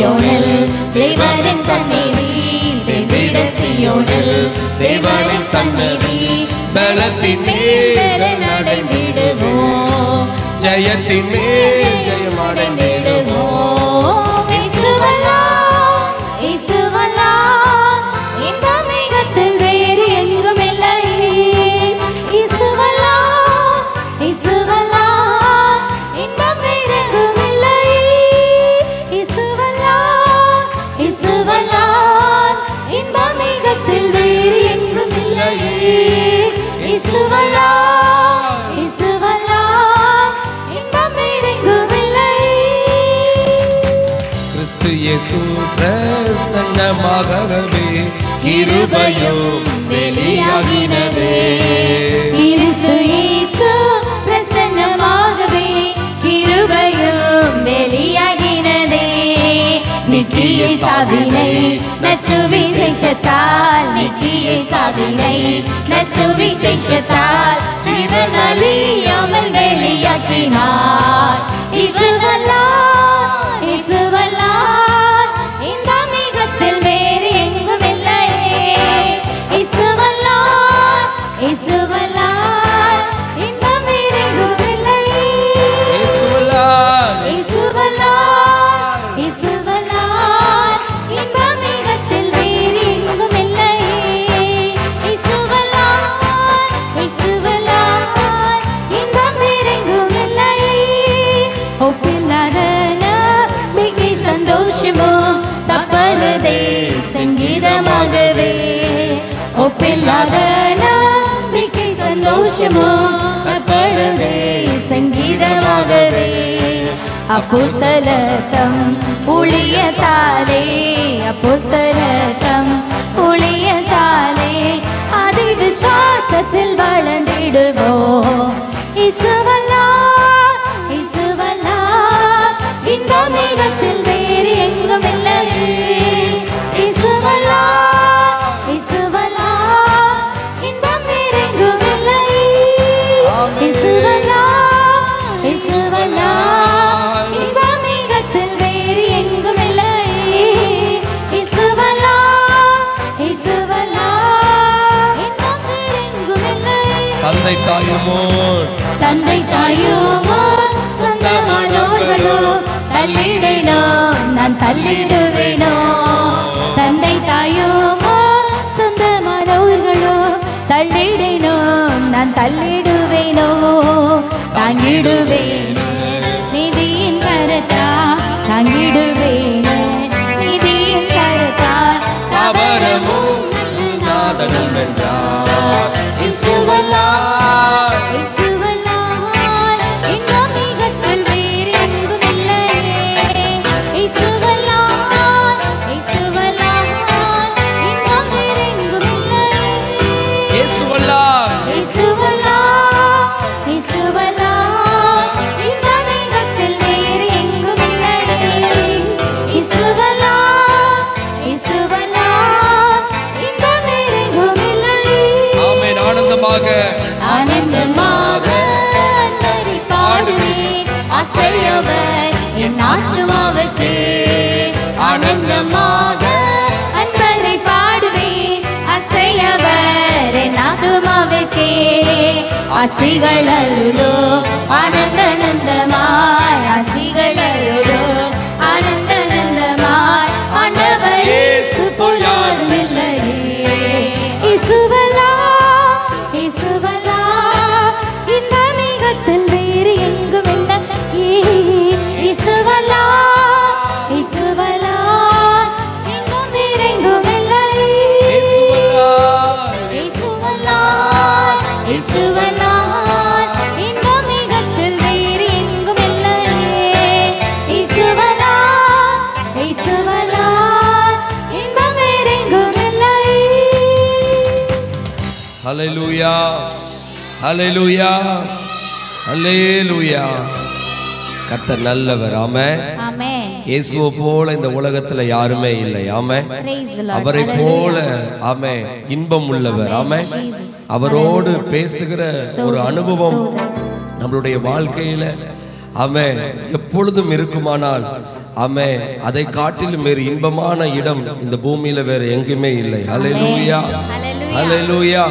சீயோனில் தேவனின் சந்நிதி சேர்ந்திட சீயோனில் தேவனின் சந்நிதி பலத்தின் மேல் அடைந்திடுவோம் ஜெயத்தின் மேல் ஜெயம் அடைந்திடுவோம் இயேசுவல்லா இயேசுவல்லா இந்த மேகத்தில் வேறு எங்கும் இல்லை இயேசுவல்லா இயேசுவல்லா இந்த மேகத்தில் இல்லை இயேசுவல்லா இயேசுவல்லா இந்த மேகத்தில் வேறு எங்கும் இல்லை இயேசுவல்லா இயேசுவல்லா இந்த மேகத்தில் இல்லை கிறிஸ்து இயேசு பிரசன்னமாகவே கிருபையும் வெளியாகினதே கிறிஸ்து இயேசு பிரசன்னமாகவே கிருபையும் வெளியாகினதே நித்திய சாவினை நற்சுவிசேஷத்தால் நித்திய சாவினை நற்சுவிசேஷத்தால் ஜீவன் அழியாமல் வெளியாக்கினார் இயேசுவல்லா இயேசுவல்லா இந்த மேகத்தில் வேறு எங்கும் இல்லை இயேசுவல்லா இயேசுவல்லா இந்த மேகத்தில் இல்லை இயேசுவல்லா இயேசுவல்லா இயேசுவல்லா இந்த மேகத்தில் வேறு எங்கும் இல்லை இயேசுவல்லா இயேசுவல்லா இந்த மேகத்தில் இல்லை ஒப்பில்லாத நம்பிக்கை சந்தோஷமோ தப்பறதே சங்கீதமாகவே ஒப்பில்லாத நம்பிக்கை சந்தோஷமோ தப்பறதே சங்கீதமாகவே அப்போஸ்தலத்தம் ஊழியத்தாலே அப்போஸ்தலத்தம் ஊழியத்தாலே அதி விசுவாசத்தில் வளர்ந்திடுவோம் இயேசுவல்லா இயேசுவல்லா இந்த மேகத்தில் வேறு எங்கும் இல்லை இயேசுவல்லா இயேசுவல்லா இந்த மேகெங்கும் இல்லை இயேசுவல்லா இயேசுவல்லா இந்த மேகத்தில் வேறு எங்கும் இல்லை இயேசுவல்லா இயேசுவல்லா இந்த மேகெங்கும் இல்லை தந்தை தாயுமோ தந்தை தாயுமோ சொந்தமானோர்களோ தள்ளிடேனோ நான் தள்ளிடுவேனோ தந்தை தாயுமோ சொந்தமானோர்களோ தள்ளிடேனோ நான் தள்ளிடுவேனோ தாங்கிடுவேனே நிதியின் கரத்தா தாங்கிடுவேனே நிதியின் கரத்தா அவரமும் நாதனும் வென்றார் இயேசுவல்லா இயேசுவல்லா இந்த மேகத்தில் வேறு எங்கும் இல்லை இயேசுவல்லா இயேசுவல்லா இந்த மேகெங்கும் இல்லை இயேசுவல்லா இயேசுவல்லா இயேசுவல்லா இந்த மேகத்தில் வேறு எங்கும் இல்லை இயேசுவல்லா இயேசுவல்லா இந்த மேகெங்கும் இல்லை ஆமென் ஆனந்தமாக ஆனந்தமாக அன்பரை பாடுவேன் அசையவர் என் ஆத்துமாவுக்கு ஆனந்தமாக அன்பரை பாடுவேன் அசையவர் என் ஆத்துமாவுக்கே ஆசிகள் அருளோ ஆனந்தமாய் ஆசிகள் அருளோ ஆனந்தமாய் ஆண்டவர் இயேசு போல் யாரும் இல்லையே இயேசுவல்லா இயேசுவல்லா இந்த மேகத்தில் வேறு எங்கும் இல்லை இயேசுவல்லா இயேசுவல்லா எங்கும் வேறு எங்கும் இல்லை இயேசுவல்லா இயேசுவல்லா இயேசுவல்லா இந்த மேகத்தில் வேறு எங்கும் இல்லை இயேசுவல்லா இயேசுவல்லா இந்த வேறு எங்கும் இல்லை ஹல்லேலூயா ஹல்லேலூயா ஹல்லேலூயா கர்த்தர் நல்லவர் ஆமென் ஆமென் இயேசுவை போல இந்த உலகத்துல யாருமே இல்லை ஆமென் Praise the Lord. அவரை போல ஆமென் இன்பம் உள்ளவர் ஆமென் அவரோடு பேசுகிற ஒரு அனுபவம் நம்மளுடைய வாழ்க்கையில ஆமென் எப்பொழுதும் இருக்குமானால் ஆமென். அதை காட்டிலும் வேறு இன்பமான இடம் இந்த பூமியில வேற எங்குமே இல்லை. ஹல்லேலூயா, ஹல்லேலூயா.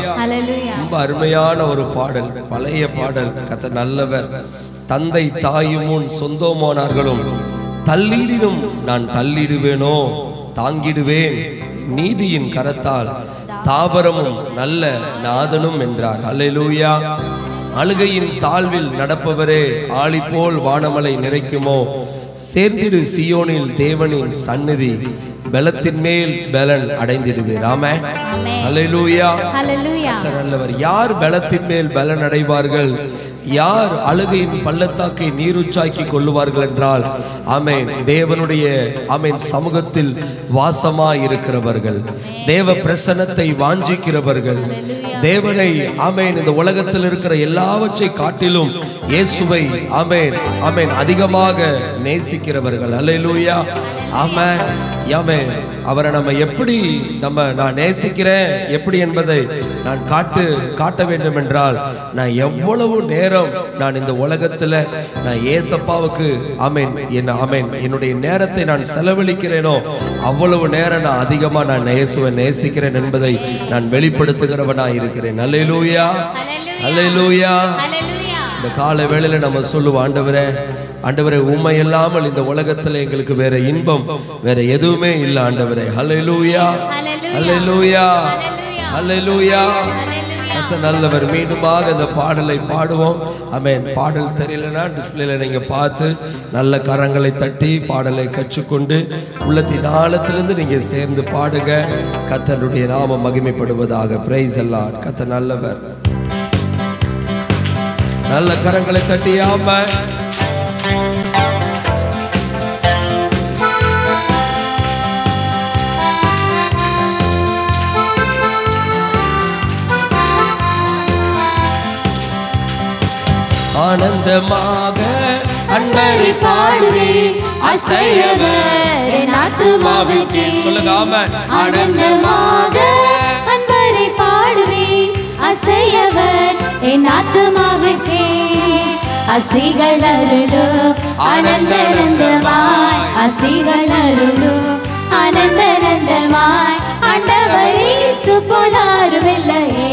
ரொம்ப அருமையான ஒரு பாடல், பழைய பாடல். கர்த்தர் நல்லவர். தந்தை தாயும் முன் சொந்தமானார்களும் தள்ளிடினும் நான் தள்ளிடுவேனோ, தாங்கிடுவேன் நீதியின் கரத்தால் தாபரமும் நல்ல நாதனும் என்றார். ஹல்லேலூயா. அழுகையின் தாழ்வில் நடப்பவரே, ஆளி போல் வானமலை நிறைக்குமோ, சேர்ந்திடு சியோனில் தேவனின் சந்நிதி, பலத்தின் மேல் பலன் அடைந்திடுவீர். ஆமென். ஹல்லேலூயா. கர்த்தர் நல்லவர். யார் பலத்தின் மேல் பலன் அடைவார்கள்? யார் அழுகையின் பள்ளத்தாக்கை நீருச்சாக்கி கொள்ளுவார்கள் என்றால், ஆமென், தேவனுடைய ஆமென் சமூகத்தில் வாசமாய் இருக்கிறவர்கள், தேவ பிரசன்னத்தை வாஞ்சிக்கிறவர்கள், தேவனை ஆமென் இந்த உலகத்தில் இருக்கிற எல்லாவற்றை காட்டிலும் இயேசுவை ஆமென் ஆமென் அதிகமாக நேசிக்கிறவர்கள். அல்லேலூயா. ஆமென். ஆமென். அவரை நம்ம எப்படி நான் நேசிக்கிறேன் எப்படி என்பதை நான் காட்ட வேண்டும் என்றால், நான் எவ்வளவு நேரம் நான் இந்த உலகத்துல நான் ஏசப்பாவுக்கு ஆமென் என்னுடைய நேரத்தை நான் செலவழிக்கிறேனோ அவ்வளவு நேரம் நான் அதிகமா நான் இயேசுவை நேசிக்கிறேன் என்பதை நான் வெளிப்படுத்துகிறவனாய் இருக்கிறேன். அல்லேலூயா, அல்லேலூயா. இந்த காலை வேளையில நம்ம சொல்லுவோம், ஆண்டவரே உம்மை இல்லாமல் இந்த உலகத்துல எங்களுக்கு வேற இன்பம் வேற எதுவுமே இல்லை ஆண்டவரே. ஹல்லேலூயா, ஹல்லேலூயா, ஹல்லேலூயா. கர்த்தர் நல்லவர். மீண்டுமாக இந்த பாடலை பாடுவோம். ஆமென். பாடல் தெரியலனா டிஸ்பிளேல நீங்க பார்த்து நல்ல கரங்களை தட்டி பாடலை கற்றுக்கொண்டு உள்ளத்தின் ஆழத்திலிருந்து நீங்க சேர்ந்து பாடுங்க. கர்த்தருடைய நாமம் மகிமைப்படுவதாக. பிரைஸ் அல்லாஹ். கர்த்தர் நல்லவர். நல்ல கரங்களை தட்டி ஆமென். ஆனந்தமாக அன்பரை பாடுவே, அசையவர் என் ஆத்துமாவுக்கு. சொல்லுங்க ஆமென். ஆனந்தமாக அன்பரை பாடுவே, அசையவர் என் ஆத்துமாவுக்கு. அசிகள் அருளும் ஆனந்தமாய், அசிகள் அருளும் ஆனந்தமாய். ஆண்டவர் இயேசு போலாரும் இல்லையே,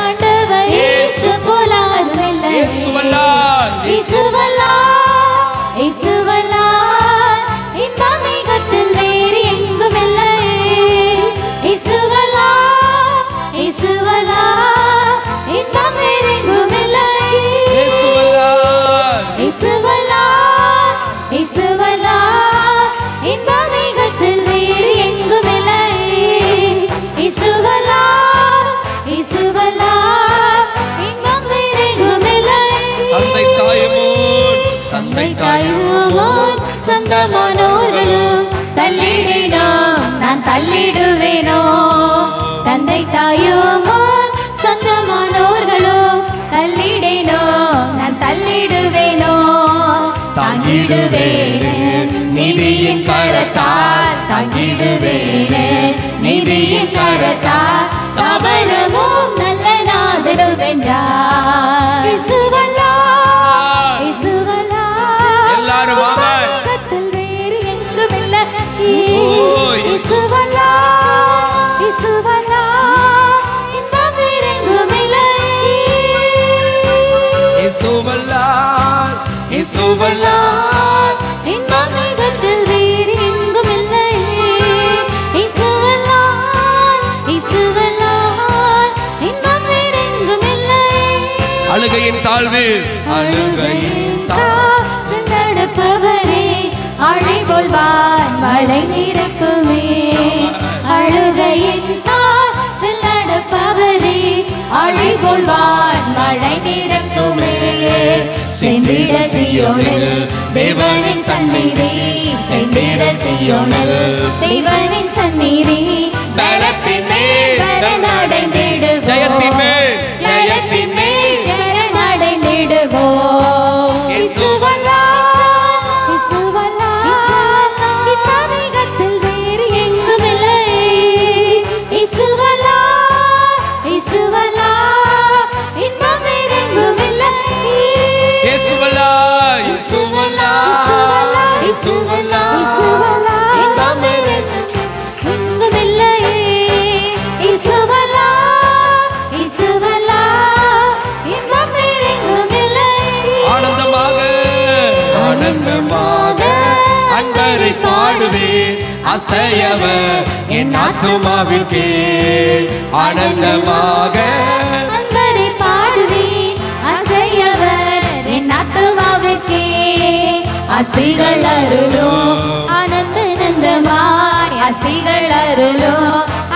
ஆண்டவர் இயேசு போலாரும் இல்லையே. இயேசுவல்லார், இயேசுவல்லார், இயேசுவல்லார். இந்த மேகத்தில் வேறு எங்கும் இல்லையே. இயேசுவல்லார், இயேசுவல்லார். இந்த வேறு எங்கும் இல்லையே. இயேசுவல்லார், இயேசுவல்லார், இயேசுவல்லார். இந்த மேகத்தில் வேறு எங்கும் இல்லையே. இயேசுவல்லார், இயேசுவல்லார். இந்த வேறு எங்கும் இல்லையே. தந்தை தாயுமோன், தந்தை தாயுமோன் சொந்தமானோர்களும் தள்ளிடினோ நான் தள்ளிடுவேனோ. தந்தை தாயுமோ சொந்தமானோர்களும் தள்ளிடினோ நான் தள்ளிடுவேனோ. தாங்கிடுவேனே நீதியின் கரத்தால், தாங்கிடுவேனே நீதியின் கரத்தால். தாபரமும் நல்ல நாதனும் வென்றார். இயேசுவல்லார், இயேசுவல்லார். எல்லாரும் ஆமென். வேறு எங்கும் இல்லை. இயேசுவல்லார், இயேசுவல்லார். இந்த வேறு எங்கும் இல்லை. இயேசுவல்லார், இயேசுவல்லார். இந்த மேகத்தில் வேறு எங்கும் இல்லை. இயேசுவல்லார், இயேசுவல்லார். இந்த வேறு எங்கும் இல்லை. அழுகையின் தாழ்வில், அழுகையின் தாழ்வில் நடப்பவரே, ஆழை போல்வான் மழை நிறக்குமே. அழுகையின் தாழ்வில் நடப்பவரே, ஆழை போல்வான் மழை நிறக்குமே. செந்திட சியோனில் தேவனின் சந்நிதி, செந்திட சியோனில் தேவனின் சந்நிதி. பலத்தின் மேல் பலன் அடைந்திடுவோம், ஜெயத்தின் மேல், ஜெயத்தின் மேல் ஜெயம் அடைந்திடுவோம். இயேசுவல்லார், இயேசுவல்லார். இந்த மேகத்தில் வேறு எங்கும் இல்லை. இயேசுவல்லார், இயேசுவல்லார். இந்த வேறு எங்கும் இல்லை. இயேசுவல்லார், இயேசுவல்லார், இயேசுவல்லார். அசையவர் என் ஆத்துமாவிற்கே ஆனந்தமாக அன்பரை பாடுவேன் அசையவர் என் ஆத்துமாவிற்கே அசிகள் அருளோ ஆனந்த நந்தமாய் அசிகள் அருளோ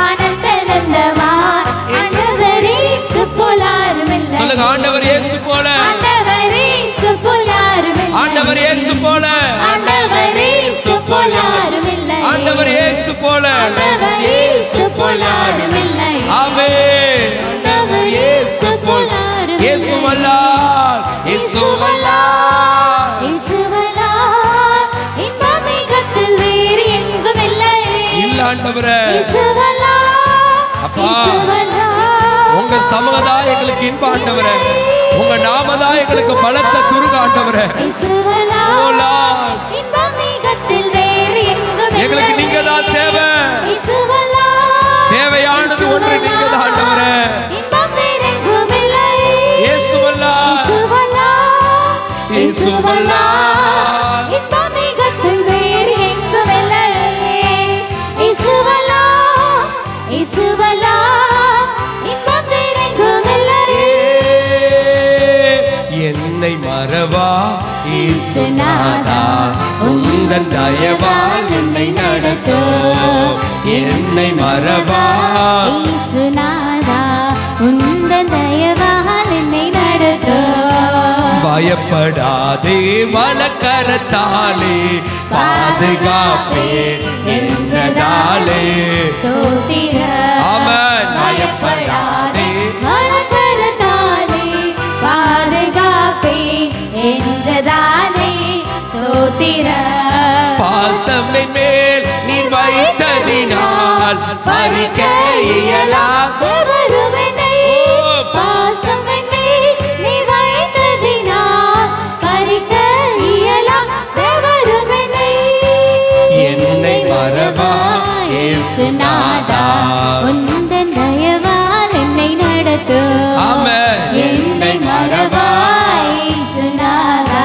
ஆனந்த நந்தமாய் ஆண்டவர் இயேசு போல யாருமில்லை. சொல்லுங்க ஆண்டவர் இயேசு போல ஆண்டவர் இயேசு போல யாருமில்லை. ஆண்டவர் இயேசு போல ஆண்டவர் இயேசு போல யாருமில்லை. ஆண்டவர் இயேசு போல ஆண்டவர் இயேசு போல யாருமில்லை. ஆமென். ஆண்டவர் இயேசு போல இயேசுவல்லார் இயேசுவல்லார் இயேசுவல்லார் இன்பம் மிகத்தில் வேறு எங்கும் இல்லை. இல்ல ஆண்டவரே இயேசுவல்லார் அப்பா இயேசுவல்லார் உங்க சமூகதான் எங்களுக்கு இன்ப ஆண்டவரே. உங்க நாமதான் எங்களுக்கு பலத்த துருக ஆண்டவரே. இயேசுவல்லார் ஓ லார்ட் இன்பம் மிகத்தில் வேறு எங்கும் இல்லை. எங்களுக்கு நீங்க தான் தேவை. இயேசுவல்லார் தேவையானது ஒன்று நீங்க தான் ஆண்டவரே. இன்பம் வேறு எங்கும் இல்லை. இயேசுவல்லார் இயேசுவல்லார் இயேசுவல்லார் இன்பம் மிகத்தில் வேறு எங்கும் இல்லை. இயேசுவல்லார் இயேசுவல்லார் இன்பம் வேறு எங்கும் இல்லை. என்னை மறவா இயேசுநாதா உந்தன் தயவால் என்னை நடத்தும். என்னை மறவா இயேசுநாதா உந்தன் தயவால் என்னை நடத்தும். பயப்படாதே வலக்கரத்தாலே பாதுகாப்பே என்றதாலே ஸ்தோத்திரம். ஆமென். பயப்படாதே வலக்கரத்தாலே பாதுகாப்பே என்றதாலே ஸ்தோத்திரம். பாசமை மேல் நீ வைத்ததினால் பறிக்க இயலா. எவரும் என்னை பாசம் என்னை நீ வைத்ததினால் பறிக்க இயலாம். எவரும் என்னை மறவா இயேசுநாதா உந்தன் தயவால் என்னை நடத்தும். ஆமென். என்னை மறவா இயேசுநாதா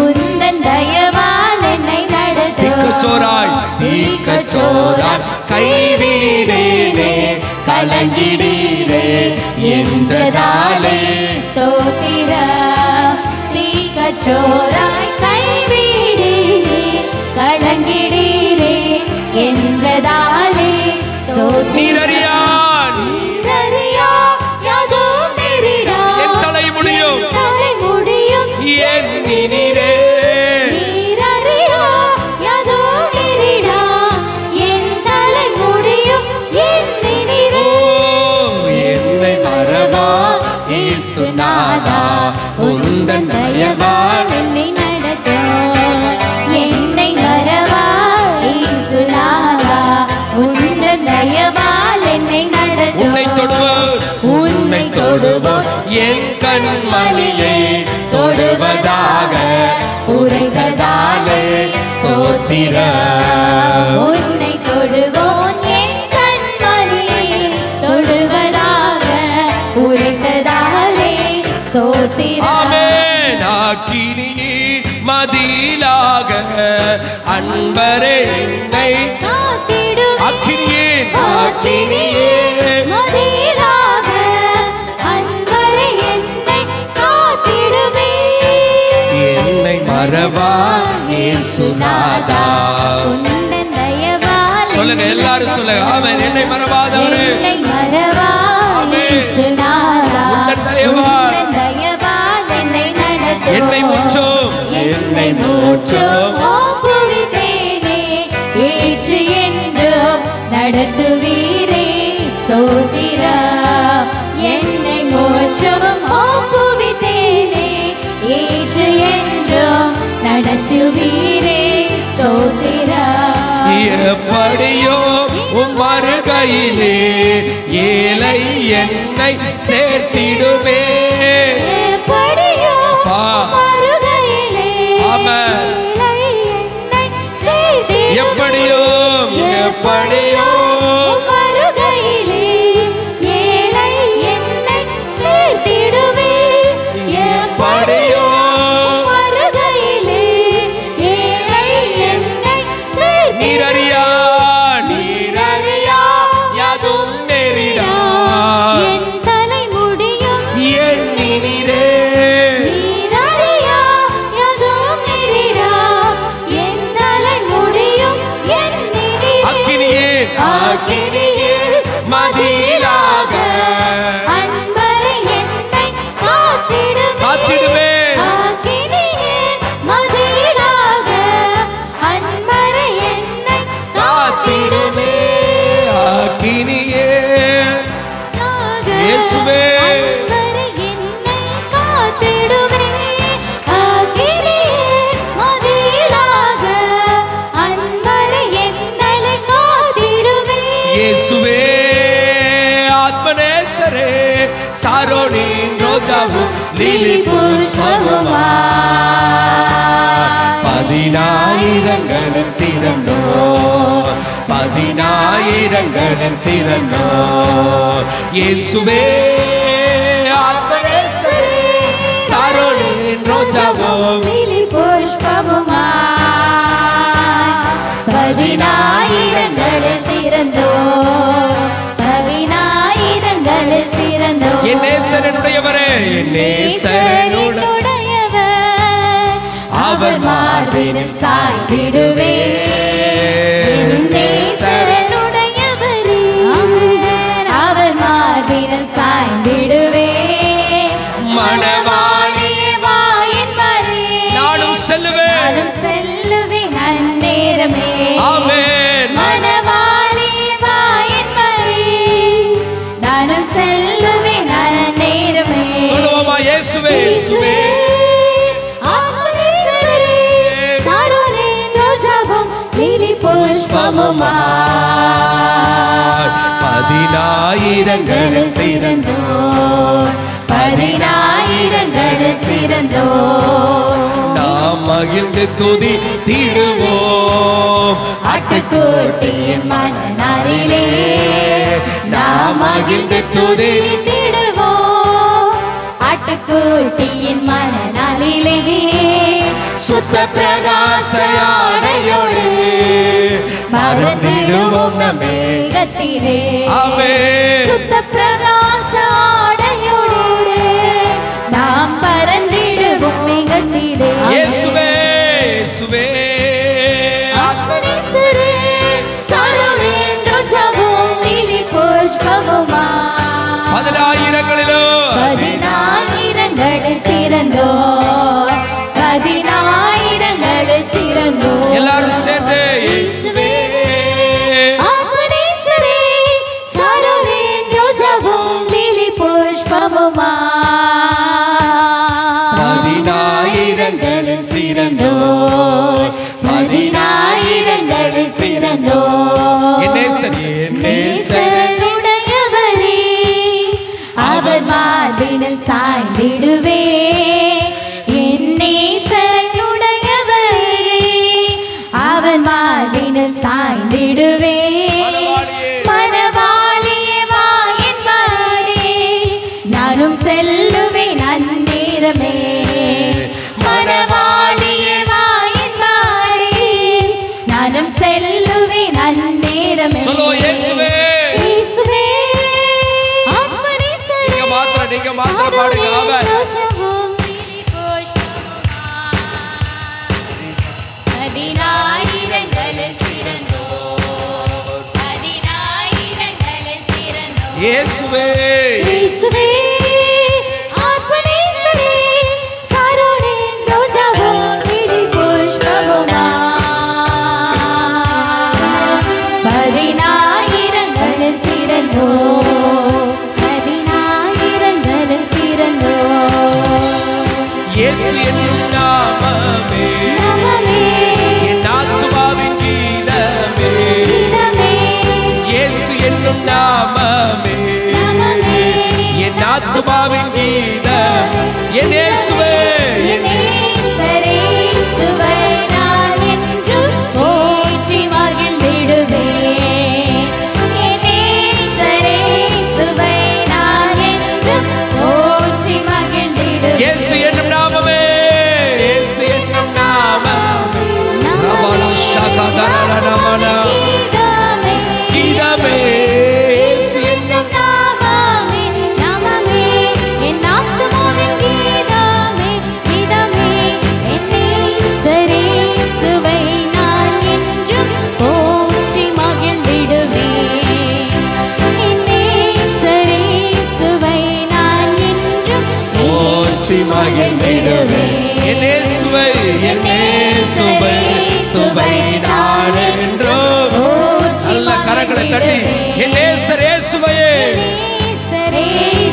உந்தன் தயவால் என்னை நடத்தும். தீக்கச்சோராய் தீக்கச்சோராய் கைவிடேனே கலங்கிடீரே என்றதாலே ஸ்தோத்திரம். தீக்கச்சோராய் கைவிடீரே கலங்கிடீரே என்றதாலே ஸ்தோத்திரம். நீரறியான் நீரறியா யாதும் நேரிடா. என் தலை முடியும் தலை முடியும் என் நீரே நீரறியா யாதும் நேரிடா. என் தலை முடியும் என் நீரே. என்னை மறவா இயேசுநாதா உந்தன் தயவால் என்னை நடத்தும். என்னை மறவா இயேசுநாதா உந்தன் தயவால் என்னை நடத்தும். உன்னை தொடுவோர் உன்னை தொடுவோர் என் கண்மணியை தொடுவதாக உரைத்ததாலே ஸ்தோத்திரம். உன்னை தொடுவோன் என் கண்மணியை தொடுவதாக உரைத்ததாலே ஸ்தோத்திரம். ஆமென். அக்கினியின் மதிலாக அன்பரே என்னை காத்திடும் அக்கினியின் அக்கினியே மதிலாக அன்பரை என்னை காத்திடுமே. என்னை மறவா இயேசுநாதா. உந்தன் தயவால் சொல்லுங்க எல்லாரும் சொல்லுங்க ஆமென். என்னை மறவாதவரே என்னை மறவா ஆமென். இயேசுநாதா உந்தன் தயவால் உந்தன் தயவால் என்னை நடத்தும். என்னை மூச்சோம் என்னை மூச்சோம் ஒப்புவித்தேனே ஏற்று என்றும் நடத்துவீரே ஸ்தோத்திரம். என்னை மூச்சோம் ஒப்புவித்தேனே ஏற்று என்றும் நடத்துவீரே ஸ்தோத்திரம். எப்படியோ உம் வருகையிலே ஏழை என்னை சேர்த்திடுமே. எப்படியோ அப்பா. வருகையிலே ஆமென். ஏழை என்னை சேர்த்திடுமே. எப்படியோ எப்படியோ வருகையிலே ஏழை என்னை சேர்த்திடுவே. எப்படியோ வருகையிலே ஏழை என்னை சேர்த்திடுவே. நீரறியா இயேசுவே ஆத்மநேசரே சாரோனின் ரோஜாவும் லிலி புஷ்பமுமா பதினாயிரங்களில் சிறந்தோ பதினாயிரங்களில் சிறந்தோ இயேசுவே ஆத்மநேசரே சாரோனின் ரோஜாவும் லிலி புஷ்பமுமா பதினாயிரங்களில் சிறந்தோ பதினாயிரங்களில் சிறந்தோ என் நேசரனுடையவரே என் நேசரனுடையவர் அவர் மார்பினில் சாய்ந்திடுவே என் நேசரனுடையவரே அவர் மார்பினில் சாய்ந்திடுவே மணவாளியே வா என்பாரே நானும் செல்லுவேன் அந்நேரமே ஆமென் மணவாளியே வா என்பாரே நானும் செல்லுவேன் அந்நேரமே சொல்லுவோமா இயேசுவே இயேசுவே ஆத்மநேசரே சாரோனின் ரோஜாவும் லிலி புஷ்பமுமா பதினாயிரங்களில் சிறந்தோ பதினாயிரங்களில் சிறந்தோ நாம் மகிழ்ந்து துதி தீடுவோம் ஆட்டுக்குட்டியின் மனநாளிலே நாம் மகிழ்ந்து துதி திடுவோம் ஆட்டுக்குட்டியின் மனநாளிலே சுத்த பிரகாசையோடு மறந்திடுவோம் நம்மை மேகத்திலே ஆமென் சுத்த பிரகாச ஆடையோடு நாம் பறந்திடுவோம் மேகத்திலே இயேசுவே இயேசுவே ஆத்மநேசரே சாரோனின் ரோஜாவும் லிலி புஷ்பமுமா பதினாயிரங்களிலோ பதினாயிரங்களில் சிறந்தோ பதினாயிரங்களில் சிறந்தோ எல்லாரும் சேர்ந்து இயேசுவே ஆத்மநேசரே சாரோனின் ரோஜாவும் லிலி புஷ்பமுமா பதினாயிரங்களில் சிறந்தோ பதினாயிரங்களில் சிறந்தோ என் நேசர் என் நேசர் நேசருடையவரே அவர் மார்பினில் சாய்ந்திடுவே என் நேசருடையவரே அவர் மார்பினில் சாய்ந்திடுவே மணவாளியே வா என்பாரே நானும் செல்லுவேன் அந்நேரமே மணவாளியே வா என்பாரே நானும் செல்லுவேன் அந்நேரமே சொல்லோ இயேசுவே இயேசுவே ஆத்மநேசரே நீங்க மாத்திரம் பாடுங்க ஆமென் பதினாயிரங்களில் சிறந்தோ பதினாயிரங்களில் சிறந்தோ இயேசுவே இயேசுவே ஆத்மநேசரே சாரோனின் ரோஜாவும் லிலி புஷ்பமுமா பதினாயிரங்களில் சிறந்தோ பதினாயிரங்களில் சிறந்தோ இயேசு என்னும் நாமமே நமமே என் ஆத்துமாவின் கீதமே இதமே இயேசு என்னும் நாமமே நமமே என் ஆத்துமாவின் கீதம் என் இயேசுவே என் நேசரே சுவை நான் என்றும் போற்றி மகிழ்ந்திடுவேன் என் நேசரே சுவை நான் என்றும் போற்றி மகிழ்ந்திடுவேன் இயேசு என்னும் நாமமே இயேசு என்னும் நாமமே ரமணா ஷகதரன நமனா கீதமே இயேசு என்னும் நாமமே நாமமே என் ஆத்துமாவின் கீதமே கீதமே என் நேசரே சுவை நான் என்றும் போற்றி மகிழ்ந்திடுவேன் என் நேசரே சுவை நான் என்றும் போற்றி மகிழ்ந்திடுவேன் என் இயேசுவை என் இயேசுவை சுவை நான் என்றோ நல்ல கரங்களை தட்டி என் நேசர் இயேசுவையே நேசரே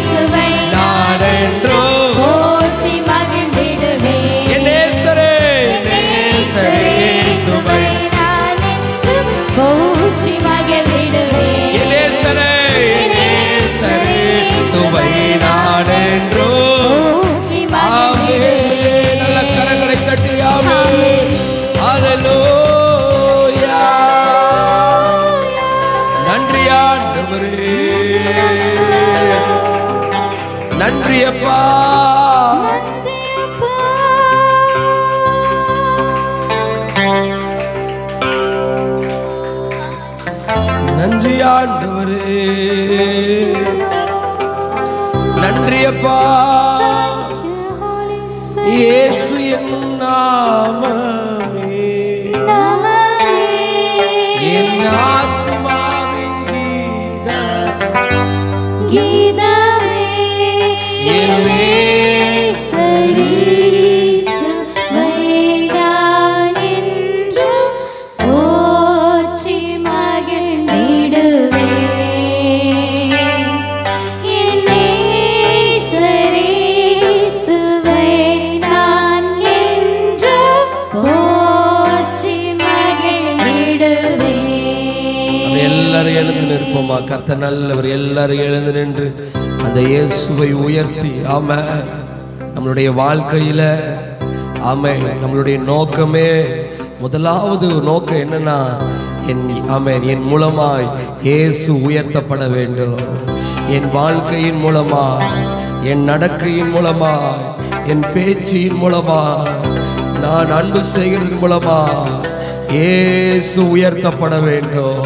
சுவை நான் என்றோ போற்றி மகிழ்ந்திடுவேன் என் நேசரே இயேசுவை நான் என்றும் போற்றி மகிழ்ந்திடுவேன் இயேசுவை நான் என்றோ ஆமென். நல்ல கரங்களை தட்டி ஆமென். ஹல்லேலூயா. நன்றி ஆண்டவரே, நன்றி அப்பா. நன்றி ஆண்டவரே, நன்றி அப்பா. இயேசு என்னும் நாமமே என் ஆத்துமாவின் கீதமே, என் நேசரே எழுந்து நிற்போமா? கர்த்தர் நல்லவர். எல்லாரும் எழுந்து நின்று அந்த இயேசுவை உயர்த்தி ஆமென். நம்மளுடைய வாழ்க்கையில ஆமென், நம்மளுடைய நோக்கமே முதலாவது நோக்கம் என்னன்னா ஆமென், என் மூலமாய் இயேசு உயர்த்தப்பட வேண்டும். என் வாழ்க்கையின் மூலமாய், என் நடக்கையின் மூலமாய், என் பேச்சின் மூலமாய், நான் அன்பு செய்கிறதன் மூலமாய் இயேசு உயர்த்தப்பட வேண்டும்.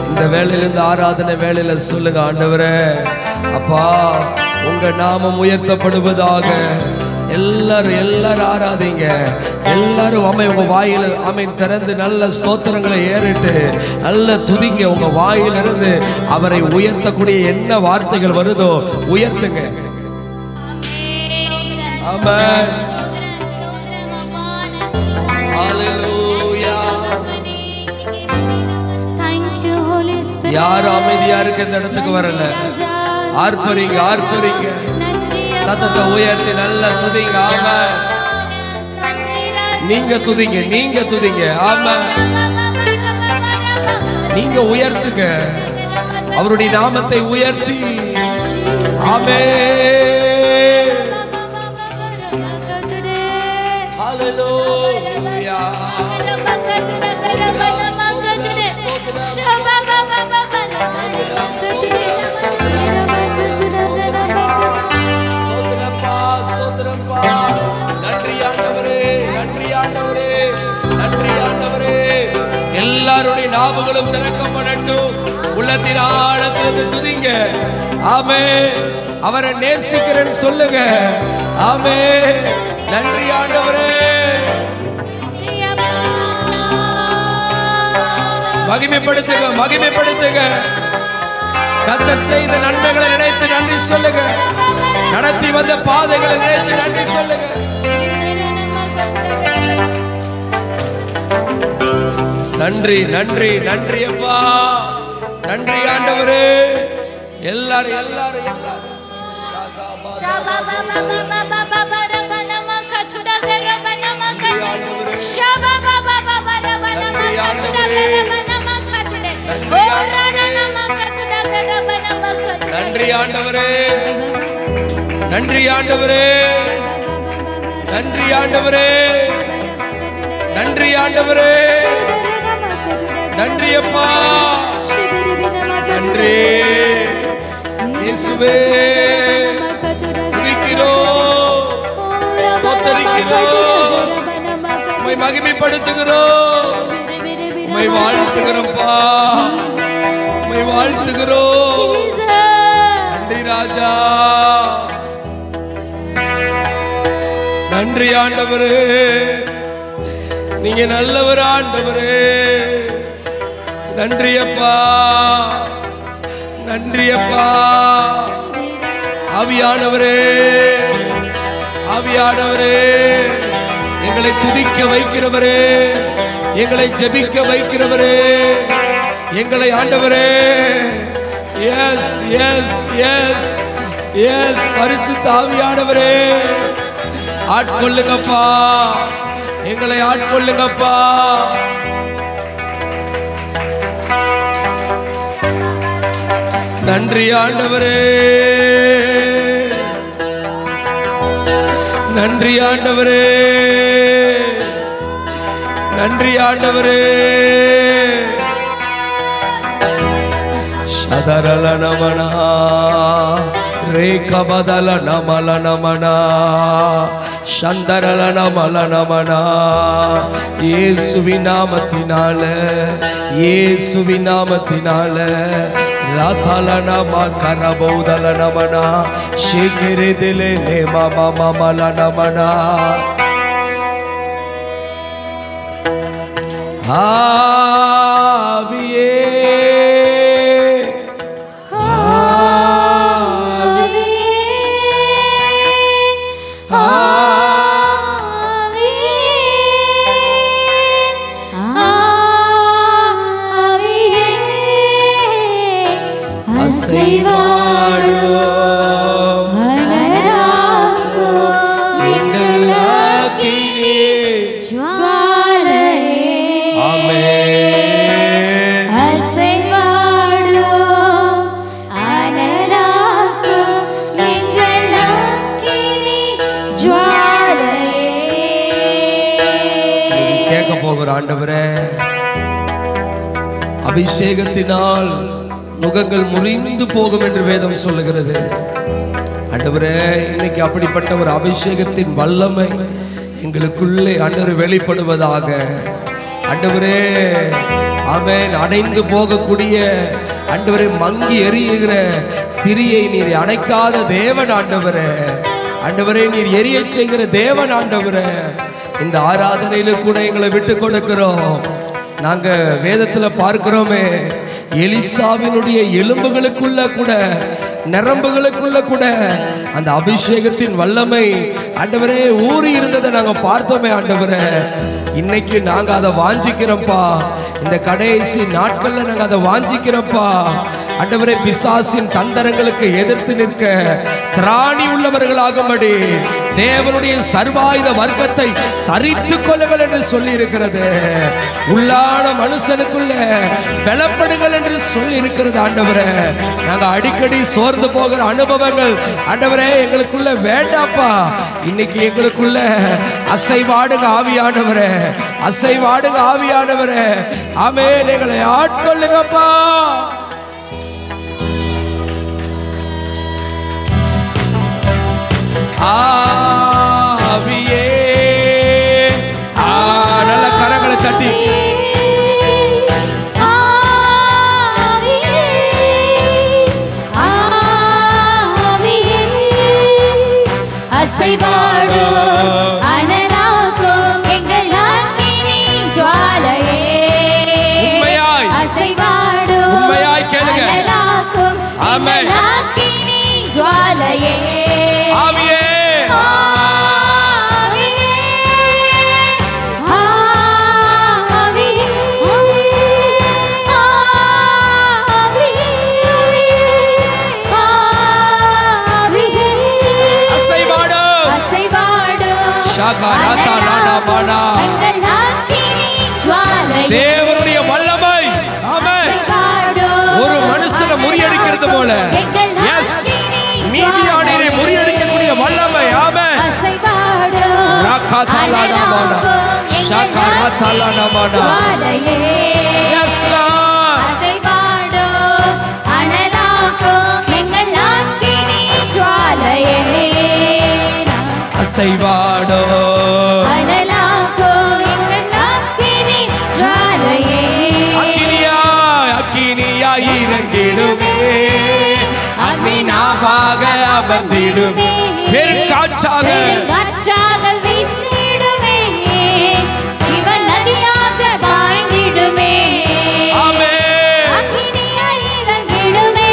இந்த வேளையில, இந்த ஆராதனை வேளையில சொல்லுங்க, ஆண்டவரே அப்பா உங்க நாமம் உயர்த்தப்படுவதாக. எல்லாரும் ஆராதிங்க. எல்லாரும் உங்க வாயில ஆமென் திறந்து நல்ல ஸ்தோத்திரங்களை ஏறிட்டு நல்ல துதிங்க. உங்க வாயிலிருந்து அவரை உயர்த்தக்கூடிய என்ன வார்த்தைகள் வருதோ உயர்த்துங்க. ஆமென். ஹல்லேலூயா. யாரும் அமைதியா இருக்க இந்த இடத்துக்கு வரல. ஆர்ப்பரிங்க, ஆர்ப்பரிங்க. சத்தத்தை உயர்த்தி நல்லா துதிங்க. ஆமென். நீங்க துதிங்க, நீங்க துதிங்க. ஆமென். நீங்க உயர்த்துங்க, அவருடைய நாமத்தை உயர்த்தி. ஆமென். ஹல்லேலூயா. நன்றி ஆண்டவரே, நன்றி ஆண்டவரே, நன்றி ஆண்டவரே. எல்லாருடைய நாவுகளும் திறக்கப்படட்டும். உள்ளத்தின் ஆழத்திலிருந்து துதிங்க. ஆமென். அவரை நேசிக்கிறேன்னு சொல்லுங்க. ஆமென். நன்றி ஆண்டவரே. மகிமைப்படுத்துங்க, மகிமைப்படுத்துங்க. கர்த்தர் செய்த நன்மைகளை நினைத்து நன்றி சொல்லுங்க. நடத்தி வந்த பாதைகளை நினைத்து நன்றி சொல்லுங்க. நன்றி, நன்றி, நன்றி அப்பா. நன்றி ஆண்டவரே. எல்லாரும் எல்லாரும் எல்லாரும் நன்றி ஆண்டவரே, நன்றி ஆண்டவரே, நன்றி ஆண்டவரே, நன்றி ஆண்டவரே, நன்றி அப்பா, நன்றி இயேசுவே. துதிக்கிறோம், ஸ்தோத்திரிக்கிறோம், உம்மை மகிமைப்படுத்துகிறோம், உம்மை வாழ்த்துகிறோம்ப்பா, உம்மை வாழ்த்துகிறோம். நன்றி ராஜா, நன்றி ஆண்டவரே. நீங்க நல்லவர் ஆண்டவரே. நன்றி அப்பா, நன்றி அப்பா. ஆவியானவரே, ஆவியானவரே, எங்களை துதிக்க வைக்கிறவரே, எங்களை ஜெபிக்க வைக்கிறவரே, எங்களை ஆண்டவரே. எஸ் எஸ் எஸ் எஸ் பரிசுத்த ஆவியானவரே, ஆட்கொள்ளுங்கப்பா, எங்களை ஆட்கொள்ளுங்கப்பா. நன்றி ஆண்டவரே, நன்றி ஆண்டவரே, நன்றி ஆண்டவரே. சதரல நமனா ரேகபதல நமல நமனா சந்தரல நமல நமனா. இயேசுவின் நாமத்தினால, இயேசுவின் நாமத்தினால ராதல நம கரபௌதல நமனா ஷேகரே திலே நேமா மாமா மல நமனா. ஆவியே ஆண்டவரே, அபிஷேகத்தினால் நுகங்கள் முறிந்து போகும் என்று வேதம் சொல்லுகிறது. ஆண்டவரே, இன்னைக்கு அப்படிப்பட்ட ஒரு அபிஷேகத்தின் வல்லமை எங்களுக்குள்ளே ஆண்டவரே வெளிப்படுவதாக. ஆண்டவரே, ஆமென். அணைந்து போகக்கூடிய ஆண்டவரே, மங்கி எரியுகிற திரியை நீர் அணைக்காத தேவன் ஆண்டவரே. ஆண்டவரே, நீர் எரிய செய்கிற தேவன் ஆண்டவரே. இந்த ஆராதனையில கூட எங்களை விட்டு கொடுக்கிறோம். நாங்க வேதத்துல பார்க்கிறோமே, எலிசாவினுடைய எலும்புகளுக்குள்ள கூட, நரம்புகளுக்குள்ள கூட அந்த அபிஷேகத்தின் வல்லமை ஆண்டவரே ஊறி இருந்ததை நாங்க பார்த்தோமே ஆண்டவரே. இன்னைக்கு நாங்க அதை வாஞ்சிக்கிறோம்ப்பா. இந்த கடைசி நாட்கள்ல நாங்க அதை வாஞ்சிக்கிறோம்ப்பா ஆண்டவரே. பிசாசின் தந்தரங்களுக்கு எதிர்த்து நிற்க திராணி உள்ளவர்களாகும்படி தேவனுடைய சர்வாயுத வர்க்கத்தை தரித்துக் கொள்ளுங்கள் என்று சொல்லி இருக்கிறது. உள்ளான மனுஷனுக்குள்ள பலப்படுங்கள் என்று சொல்லி இருக்கிறது ஆண்டவரே. நாங்க அடிக்கடி சோர்ந்து போகிற அனுபவங்கள் ஆண்டவரே எங்களுக்குள்ள வேண்டாப்பா. இன்னைக்கு எங்களுக்குள்ள அசைவாடுங்க ஆவியானவரே, அசைவாடுங்க ஆவியானவரே. ஆமென். எங்களை ஆட்கொள்ளுங்கப்பா. ஆவியே, நல்ல கரங்களை தட்டி அசைவாடும் அனலாக்கும் எங்கள் அக்கினி ஜுவாலையே. உண்மையாய் அசைவாடும் உண்மையாய் கேளுங்க. அனலாக்கும் எங்கள் அக்கினி ஜுவாலையே. ஆவியே, தேவனுடைய வல்லமை ஒரு மனுஷனை முறியடிக்கிறது போல, எஸ், மீதியானவரை முறியடிக்கக்கூடிய வல்லமை. ஆமென். ரகாதலனமனா ஷகரதலனமனா. Yes Lord. அசைவாடும் அனலாக்கும் எங்கள் அக்கினி ஜுவாலையே. அசைவாடும் அனலாக்கும் எங்கள் அக்கினி ஜுவாலையே. அக்கினியாய் அக்கினியாய் இறங்கிடுமே, அக்னிநாவாக அமர்ந்திடுமே, பெருங்காற்றாக வீசிடுமே, சிவ நதியாக வாழ்ந்திடுமே. ஆமென். அக்கினியாய் இறங்கிடுமே,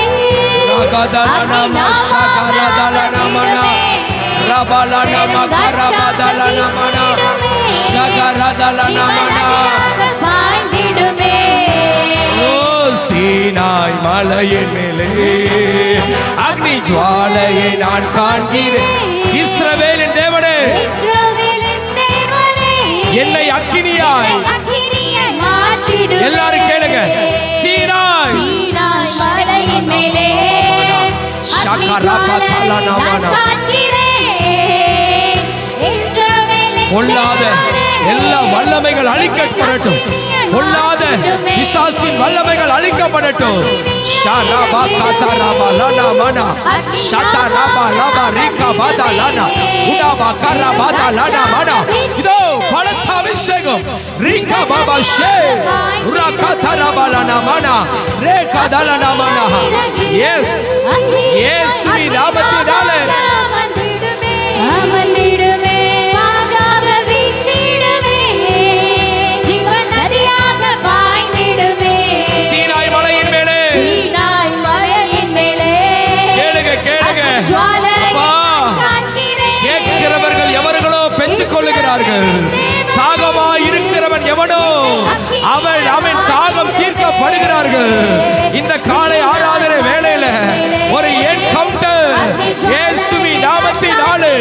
ரகதலனமா ஷகரதலனமனா ரபலனமா கரபதலனமனா ஷகரதலனமனா. வாழ்ந்திடுமே. ஓ சீனாய் மலையின் மேலே அக்னி ஜுவாலையை நான் காண்கிறேன். இஸ்ரவேலின் தேவனே, என்னை அக்கினியாய் மாற்றிடுமே. எல்லாரும் கேளுங்க. சீனாய் மலையின் மேலே பொல்லாத எல்லா வல்லமைகள் அழிக்கப்படட்டும். பொல்லாத பிசாசின் வல்லமைகள் அழிக்கப்படட்டும். ஷாராபா காதாராபா லானா மனா ஷாடாராபா லாபா ரீகா பாதா லானா உடாபா கராபாதா லானா மனா. இதோ பலத்த அபிஷேகம் ரீகா பாபா ஷே உரா காதாராபா லானா மனா ரேகா தாலானா மனா. எஸ் இயேசுவின் நாமத்தினாலே கேட்கிறவர்கள் எவர்களோ பெற்றுக் கொள்ளுகிறார்கள். தாகமாய் இருக்கிறவன் எவனோ அவன் தாகம் தீர்க்கப்படுகிறார்கள். இந்த காலை ஆராதனை வேளையில ஒரு என்கவுண்டர் இயேசுவின் நாமத்தினாலே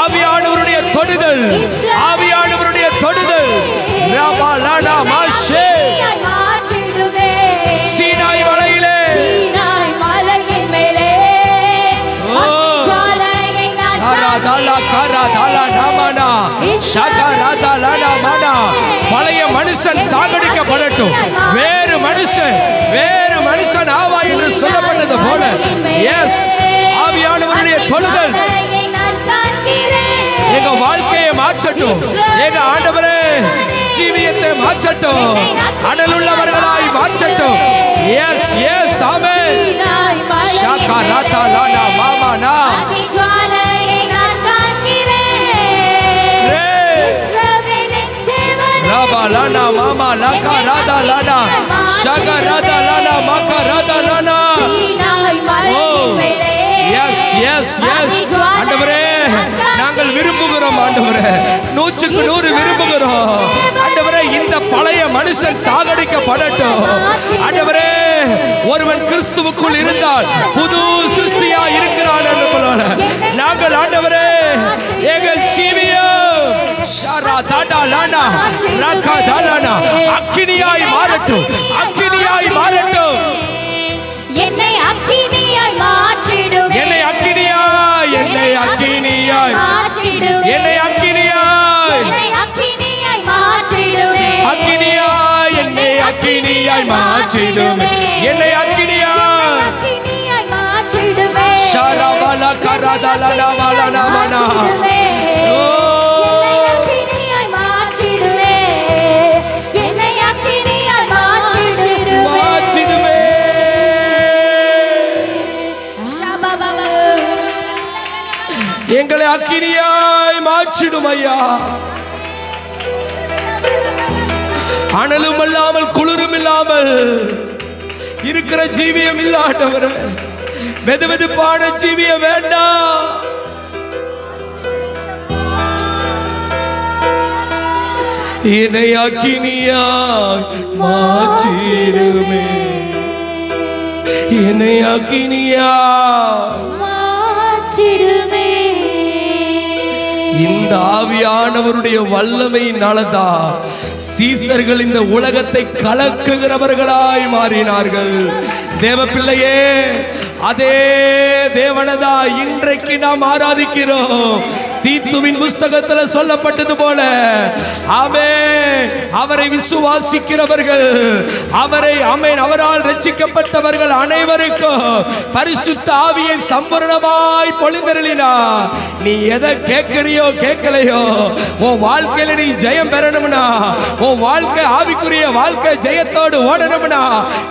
ஆவியானவருடைய தொடுதல், ஆவியானவருடைய தொடுதல். ராபா லானா மாஷே சீனாய் மலையிலே பழைய மனுஷன் சாகடிக்கப்படட்டும். வேறு மனுஷன் ஆவா என்று சொல்லப்பட்டது போல எஸ் ஆவியானவருடைய தொழுதல் எங்க வாழ்க்கையை மாற்றட்டும். எங்க ஆண்டவரே ஜீவியத்தை மாற்றட்டும். அனலுள்ளவர்களாய் மாற்றட்டும். எஸ் எஸ் ஆமென். ஷாகா ராதா லானா மாமானா Raba lana mama laka rada lana shaga rada lana maka rada lana. Oh yes yes yes ஆண்டவரே நாங்கள் விரும்புகிறோம். ஆண்டவரே 100க்கு 100 விரும்புகிறோம். ஆண்டவரே இந்த பழைய மனுஷன் சாகடிக்கப்படட்டும். ஆண்டவரே ஒருவன் கிறிஸ்துவுக்குள் இருந்தால் புது சிருஷ்டியா இருக்கிறான் என்று போல நாங்கள் ஆண்டவரே எங்கள் ஜீவியம் ஷாரா தாடா லானா ராகா தாலானா அக்கினியாய் மாறட்டும். அக்கினியாய் மாறட்டும். என்னை அக்கினியாய் மாற்றிடும். என்னை அக்கினியாய் என்னை அக்கினியாய் என்னை அக்கினியாய் அக்கினியாய் என்னை அக்கினியாய் மாற்றிடும். என்னை அக்கினியாய் ஷாராபாலா கராதாலா மாலனா மனா. எங்களை அக்கினியாய் மாற்றிடும் ஐயா. அனலும் இல்லாமல் குளிரும் இல்லாமல் இருக்கிற ஜீவியம் இல்லாதவர் வெதுவெதுப்பான ஜீவியம் வேண்டாம். என்னை அக்கினியாய் மாற்றிடுமே. என்னை அக்கினியாய் மாற்றிடுமே. இந்த ஆவியானவருடைய வல்லமையினாலதான் சீசர்கள் இந்த உலகத்தை கலக்குகிறவர்களாய் மாறினார்கள். தேவ பிள்ளையே அதே தேவனதா இன்றைக்கு நாம் ஆராதிக்கிறோம். தீத்துவின் புஸ்தகத்தில் சொல்லப்பட்டது போல ஆமென் அவரை விசுவாசிக்கிறவர்கள் அவரால் ரட்சிக்கப்பட்டவர்கள் அனைவருக்கும் பரிசுத்த ஆவியை சம்பூரணமாய் பொழிந்தருளினார். நீ எதை கேட்கிறியோ கேட்கலையோ உன் வாழ்க்கையில நீ ஜெயம் பெறணும்னா, உன் வாழ்க்கை ஆவிக்குரிய வாழ்க்கை ஜெயத்தோடு ஓடணும்னா,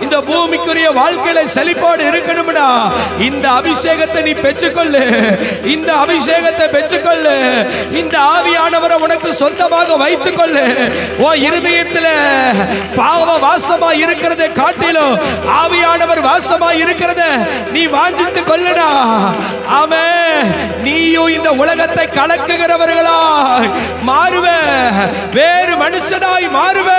இந்த பூமிக்குரிய வாழ்க்கையில செழிப்போடு இருக்கணும்னா இந்த அபிஷேகத்தை நீ பெற்றுக்கொள்ளு. இந்த அபிஷேகத்தை பெற்றுக்கொள்ளு. இந்த ஆவியானவரை உனக்கு சொந்தமாக வைத்துக் கொள்ளு. உன் இருதயத்தில் பாவ வாசமா இருக்கிறதை காட்டிலும் ஆவியானவர் வாசமா இருக்கிறத நீ வாஞ்சித்துக் கொள்ளுடா. ஆமென். நீயும் இந்த உலகத்தை கலக்குகிறவர்களாய் மாறுவ, வேறு மனுஷனாய் மாறுவ.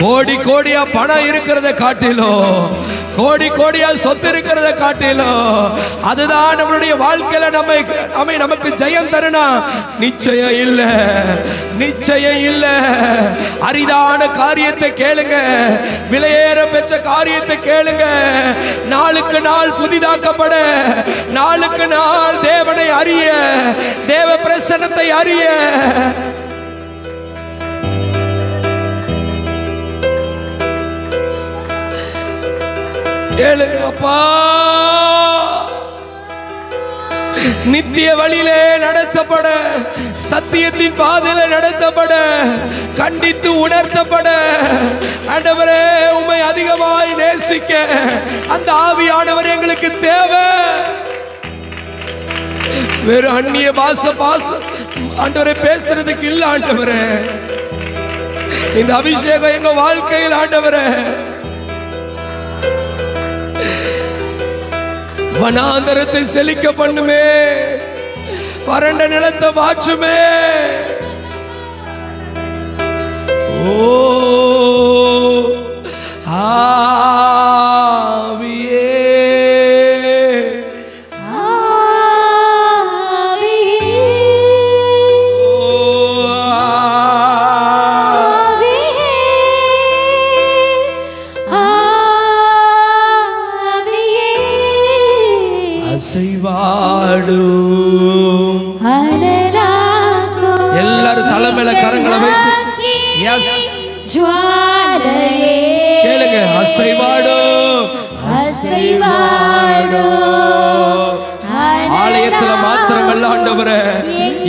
கோடி கோடியா பணம் இருக்கிறத காட்டிலும் கோடி கோடியா சொத்து இருக்கிறத காட்டிலும் அதுதான் நம்மளுடைய வாழ்க்கையில நமக்கு ஜெயம் தரணும். நிச்சயம் இல்ல, நிச்சயம் இல்ல. அரிதான காரியத்தை கேளுங்க, விலையேற பெற்ற காரியத்தை கேளுங்க. நாளுக்கு நாள் புதிதாக்கப்பட, நாளுக்கு நாள் தேவனை அறிய, தேவ பிரசன்னத்தை அறிய. கேளுங்க அப்பா. நித்திய வழியிலே நடத்தப்பட, சத்தியத்தின் பாதையில நடத்தப்பட, கண்டித்து உணர்த்தப்பட, ஆண்டவரே உம்மை அதிகமாய் நேசிக்க அந்த ஆவியானவர் எங்களுக்கு தேவை. வேறு அந்நிய பாச ஆண்டவரை பேசுறதுக்கு இல்ல ஆண்டவரே. இந்த அபிஷேகம் எங்க வாழ்க்கையில் ஆண்டவரே வனாந்தரத்தை செழிக்க பண்ணுமே, வறண்ட நிலத்தை மாற்றுமே. ஓ ஆவியே, எல்லாரும் தலைமையில கரங்களை வைத்து கேளுங்க. அசைவாடும், ஆலயத்துல மாத்திரமல்ல ஆண்டவரே,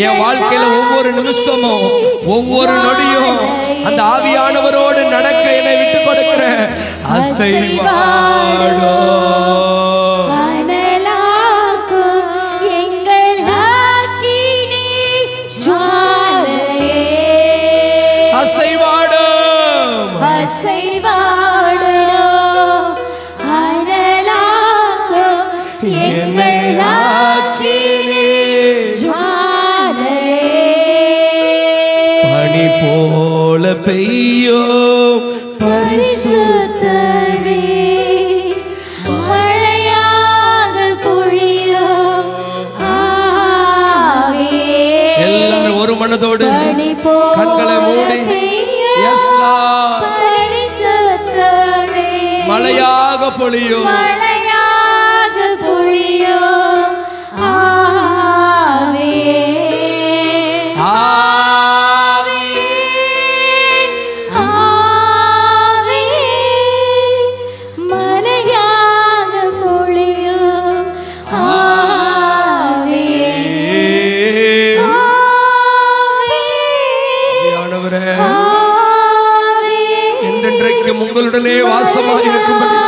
என் வாழ்க்கையில ஒவ்வொரு நிமிஷமும் ஒவ்வொரு நொடியும் அந்த ஆவியானவரோடு நடக்க என்னை விட்டு கொடுக்கிற அசைவாடும். அசைவாடும், அசைவாடும், அனலாக்கும் என்னை ஆக்கினே ஜுவாலையே. பனி போல பெய்யும் பரிசுத்தரே, மழையாக பொழியும் ஆவியே. எல்லாரும் ஒரு மனதோடு கண்களை மூடி மழையாக பொழியும், மழையாக பொழியும் ஆவியே. மழையாக பொழியும் ஆவியே. என்றென்றைக்கும் உங்களுடனே வாசமாக இருக்கும்படி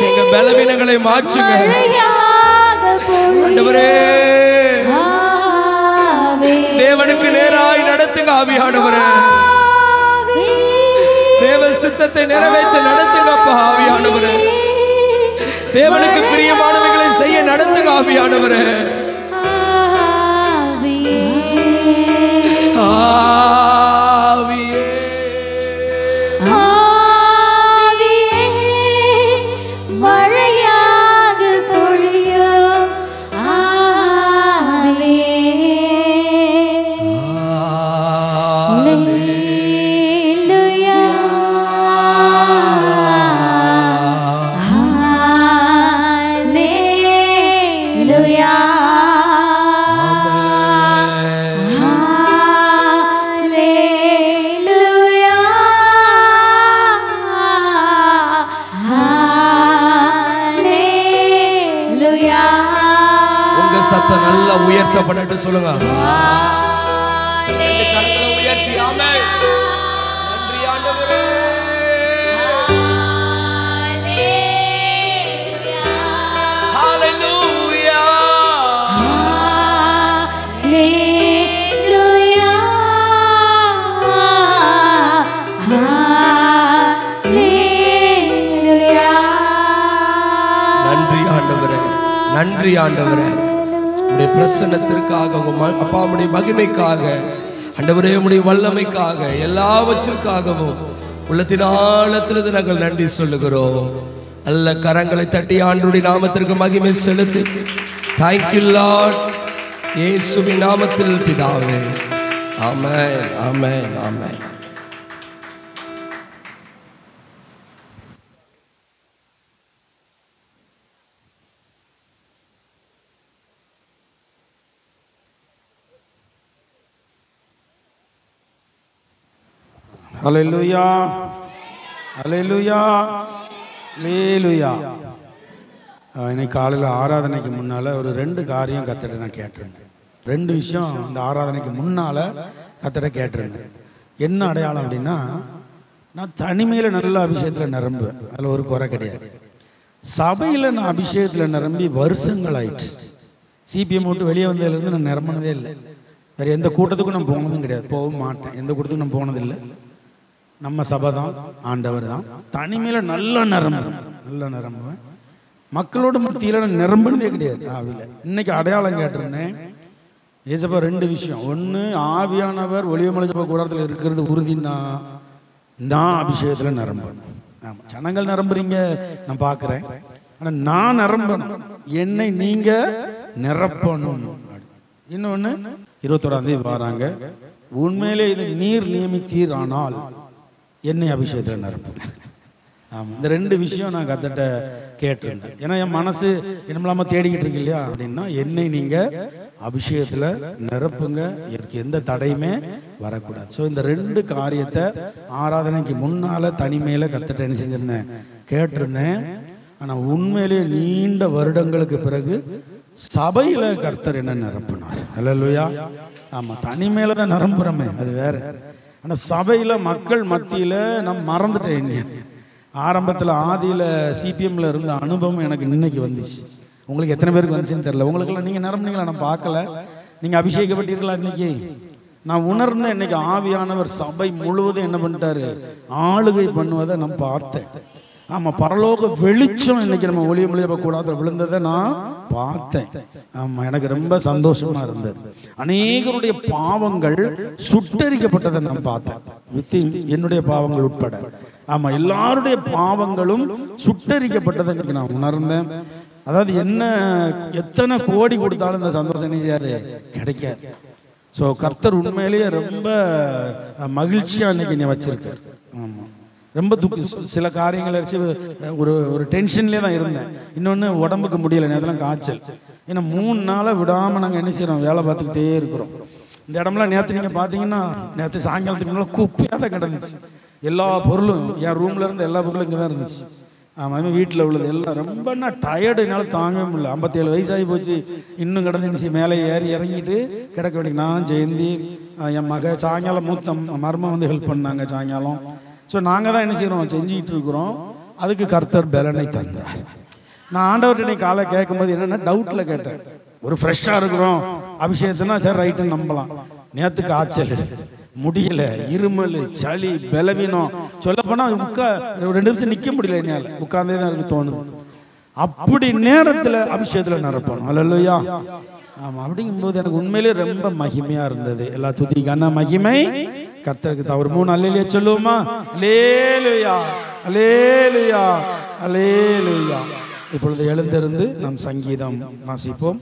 எங்க பலவீனங்களை மாற்றுங்க ஆண்டவரே. தேவனுக்கு நேராய் நடத்துங்க ஆவியானவரே. தேவ சித்தத்தை நிறைவேற்ற நடத்துங்கப்பா ஆவியானவரே. தேவனுக்கு பிரியமானவைகளை செய்ய நடத்துங்க ஆவியானவரே. மழையாக பொழியும் சத்தம் நல்லா உயர்த்தப்பட்டு சொல்லுங்க. ரெண்டு கரங்களை உயர்த்தி ஆமென். நன்றி ஆண்டவரே. ஹalleluya. ஹalleluya. ஹalleluya. நன்றி ஆண்டவரே, நன்றி ஆண்டவரே. உடைய பிரசன்னத்திற்காக, உங்க அப்பாவுடைய மகிமைக்காக, ஆண்டவரே உடைய வல்லமைக்காக, எல்லாவற்றிற்காகவும் உள்ளத்தின் ஆழத்திலிருந்து நாங்கள் நன்றி சொல்லுகிறோம். நல்ல கரங்களை தட்டி ஆண்டவருடைய நாமத்திற்கு மகிமை செலுத்தி Thank you Lord. இயேசுவின் நாமத்தில் பிதாவே. ஆமென், ஆமென், ஆமென். ஹல்லேலூயா, ஹல்லேலூயா, ஹல்லேலூயா. இன்னைக்கு காலையில் ஆராதனைக்கு முன்னால் ஒரு 2 காரியம் கர்த்தரை நான் கேட்டிருந்தேன். 2 விஷயம் இந்த ஆராதனைக்கு முன்னால் கர்த்தரை கேட்டிருந்தேன். என்ன அடையாளம் அப்படின்னா, நான் தனிமையில் நல்ல அபிஷேகத்தில் நிரம்புவேன், அதில் ஒரு குறை கிடையாது. சபையில் நான் அபிஷேகத்தில் நிரம்பி வருஷங்கள் ஆயிடுச்சு. சிபிஎம் விட்டு வெளியே வந்ததுலேருந்து நான் நிரம்பினதே இல்லை. வேறு எந்த கூட்டத்துக்கும் நான் போனதும் கிடையாது, போகவும் மாட்டேன். எந்த கூட்டத்துக்கும் நான் போனதில்லை. நம்ம சபை தான், ஆண்டவர் தான். தனிமையில் நல்லா நிரம்புவேன். மக்களோட மத்தியில் நிரம்புனதே கிடையாது ஆவியில். இன்னைக்கு அடையாளம் கேட்டிருந்தேன். ஏசப்பா 2 விஷயம். ஒன்று, ஆவியானவர் ஒளியமலைச்சப்ப கூடாரத்தில் இருக்கிறது உறுதினா நான் அபிஷேகத்தில் நிரம்பணும். ஆமாம், ஜனங்கள் நிரம்புறீங்க நான் பார்க்குறேன், ஆனால் நான் நிரம்பணும், என்னை நீங்கள் நிரப்பணும். இன்னொன்று 21ஆம் தேதி வராங்க. உண்மையிலே இது நீர் நியமித்தீர், ஆனால் என்னை அபிஷேகத்தில் நிரப்புங்க. ஆமாம், இந்த 2 விஷயம் நான் கர்த்தர்ட்ட கேட்டிருந்தேன். ஏன்னா என் மனசு என்னமில்லாமல் தேடிக்கிட்டு இருக்கு இல்லையா அப்படின்னா, என்னை நீங்கள் அபிஷேகத்தில் நிரப்புங்க, இதுக்கு எந்த தடையுமே வரக்கூடாது. ஸோ இந்த 2 காரியத்தை ஆராதனைக்கு முன்னால் தனிமையில் கர்த்தர்ட்ட என்ன செஞ்சிருந்தேன், கேட்டிருந்தேன். ஆனால் உண்மையிலேயே நீண்ட வருடங்களுக்கு பிறகு சபையில் கர்த்தர் என்ன நிரப்புனார். ஹல்லேலூயா. ஆமாம், தனிமையில் தான் நிரம்புறமே, அது வேற. ஆனால் சபையில் மக்கள் மத்தியில் நான் மறந்துட்டேன். என்ன ஆரம்பத்தில் ஆதியில் சிபிஎம்மில் இருந்த அனுபவம் எனக்கு இன்னைக்கு வந்துச்சு. உங்களுக்கு எத்தனை பேருக்கு வந்துச்சுன்னு தெரியல. உங்களுக்கெல்லாம் நீங்கள் நிரம்பினீங்களா? நான் பார்க்கல. நீங்கள் அபிஷேகப்பட்டீர்களா? இன்னைக்கு நான் உணர்ந்தேன். இன்னைக்கு ஆவியானவர் சபை முழுவதும் என்ன பண்ணிட்டாரு, ஆளுகை பண்ணுவதை நான் பார்த்தேன். ஆமாம், பரலோக வெளிச்சம் இன்னைக்கு நம்ம ஒளியமலைச்சப்ப கூடாரத்தில் விழுந்ததை நான் பார்த்தேன். ஆமாம், எனக்கு ரொம்ப சந்தோஷமா இருந்தது. அநேகருடைய பாவங்கள் சுட்டரிக்கப்பட்டதை நான் பார்த்தேன், என்னுடைய பாவங்கள் உட்பட. ஆமாம், எல்லாருடைய பாவங்களும் சுட்டரிக்கப்பட்டதை இன்னைக்கு நான் உணர்ந்தேன். அதாவது என்ன எத்தனை கோடி கொடுத்தாலும் இந்த சந்தோஷம் என்ன செய்யாது, கிடைக்காது. ஸோ கர்த்தர் உண்மையிலேயே ரொம்ப மகிழ்ச்சியாக இன்னைக்கு நீ வச்சிருக்கார். ஆமாம், ரொம்ப சில காரியங்களை வச்சு ஒரு டென்ஷன்லேயே தான் இருந்தேன். இன்னொன்று உடம்புக்கு முடியலை, நேரத்தில் காய்ச்சல். ஏன்னா 3 நாளாக விடாமல் நாங்கள் என்ன செய்கிறோம், வேலை பார்த்துக்கிட்டே இருக்கிறோம். இந்த இடம்லாம் நேற்று நீங்கள் பார்த்தீங்கன்னா, நேற்று சாயங்காலத்துக்கு முன்னால் குப்பையாக தான் கிடந்துச்சு. எல்லா பொருளும் என் ரூமில் இருந்து எல்லா பொருளும் இங்கே தான் இருந்துச்சு. ஆமாம், வீட்டில் உள்ளது எல்லாம் ரொம்ப டயர்டு, என்னால் தாங்கவே முடியல. 57 வயசாகி போச்சு, இன்னும் கிடந்துச்சு. மேலே ஏறி இறங்கிட்டு கிடக்க வேண்டிய நான் ஜெயந்தி என் மக சாயங்காலம் மூத்த மர்மம் வந்து ஹெல்ப் பண்ணாங்க சாயங்காலம். ஸோ நாங்கள் தான் என்ன செய்கிறோம், செஞ்சுக்கிட்டு இருக்கிறோம். அதுக்கு கர்த்தர் பலனை தந்தார். நான் ஆண்டவர்கிட்ட இன்னைக்கு காலை கேட்கும்போது என்னென்னா டவுட்டில் கேட்டேன். ஒரு ஃப்ரெஷ்ஷாக இருக்கிறோம் அபிஷேகத்தினா சரி ரைட்டுன்னு நம்பலாம். நேற்று காய்ச்சல், முடியல, இருமல், சளி, பலவீனம், சொல்லப்போனால் 2 நிமிஷம் நிற்க முடியல, என்னால் உட்கார்ந்தே தான் எனக்கு தோணுது. அப்படி நேரத்தில் அபிஷேகத்தில் நிரப்பணும். ஹல்லேலூயா. ஆமாம், அப்படிங்கும்போது எனக்கு உண்மையிலே ரொம்ப மகிமையாக இருந்தது. எல்லா துதிக்கான மகிமை கர்த்தருக்கு தான். ஒரு 3 அல்லேலூயா சொல்லுவோமா? அல்லேலூயா, அல்லேலூயா, அல்லேலூயா. இப்பொழுது எழுந்திருந்து நாம் சங்கீதம் வாசிப்போம்.